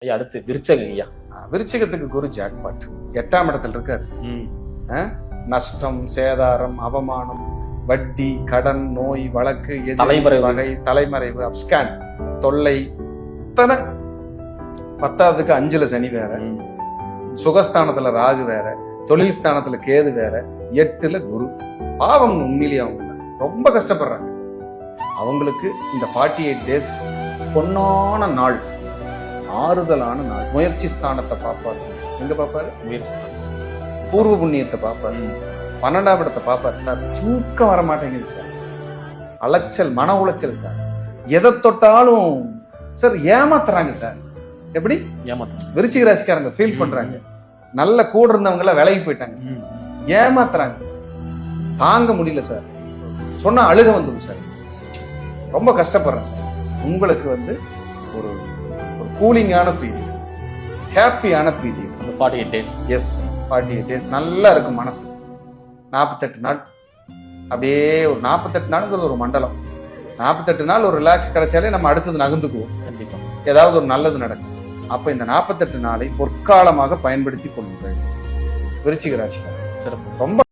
ஐயா அடுத்து விருச்சகம் ஐயா. விருச்சிகத்துக்கு குரு ஜாக்பாட் 8ஆம் இடத்துல இருக்காரு. நஷ்டம், சேதாரம், அவமானம், வட்டி, கடன், நோய், வழக்கு, தலைமறைவு வகை, தலைமறைவு, அப்ஸ்கான், தொல்லை, இத்தனை. 10ஆவதுக்கு 5ல சனி வேற, சுகஸ்தானத்துல ராகு வேற, தொழில் ஸ்தானத்துல கேது வேற, 8ல குரு. பாவம் உண்மையிலேயே அவங்க ரொம்ப கஷ்டப்படுறாங்க. அவங்களுக்கு இந்த 48 days பொன்னான நாள், ஆறுதலான நாள். முயற்சி ஸ்தானத்தை பார்ப்பாரு. எங்க பார்ப்பாரு? முயற்சி ஸ்தானம். பூர்வ புண்ணியத்தை பார்ப்பாரு. 12ஆம் இடத்தை பார்ப்பாரு. சார் தூக்கம் வர மாட்டேங்குது சார், அலைச்சல், மன உளைச்சல் சார், எதை தொட்டாலும் சார் ஏமாத்துறாங்க சார். எப்படி ஏமாத்துறாங்க? விருச்சிக ராசிக்காரங்க ஃபீல் பண்றாங்க. நல்ல கூட இருந்தவங்க எல்லாம் விலகி போயிட்டாங்க சார், ஏமாத்துறாங்க சார், தாங்க முடியல சார், சொன்னா அழுக வந்துடும் சார், ரொம்ப கஷ்டப்படுறேன் சார். உங்களுக்கு ஒரு கூலிங்கான பீரியட், ஹாப்பியான பீரியட் 48 days. எஸ், 48 days நல்லா இருக்கும் மனசு. 48 நாள் அப்படியே, ஒரு 48 நாளுங்கிறது ஒரு மண்டலம். 48 நாள் ஒரு ரிலாக்ஸ் கிடைச்சாலே நம்ம அடுத்தது நகர்ந்துக்குவோம். கண்டிப்பா ஏதாவது ஒரு நல்லது நடக்கும். அப்ப இந்த 48 நாளை பொற்காலமாக பயன்படுத்தி கொள்ளுங்கள் விருச்சிக ராசிக்காரர். சிறப்பு. ரொம்ப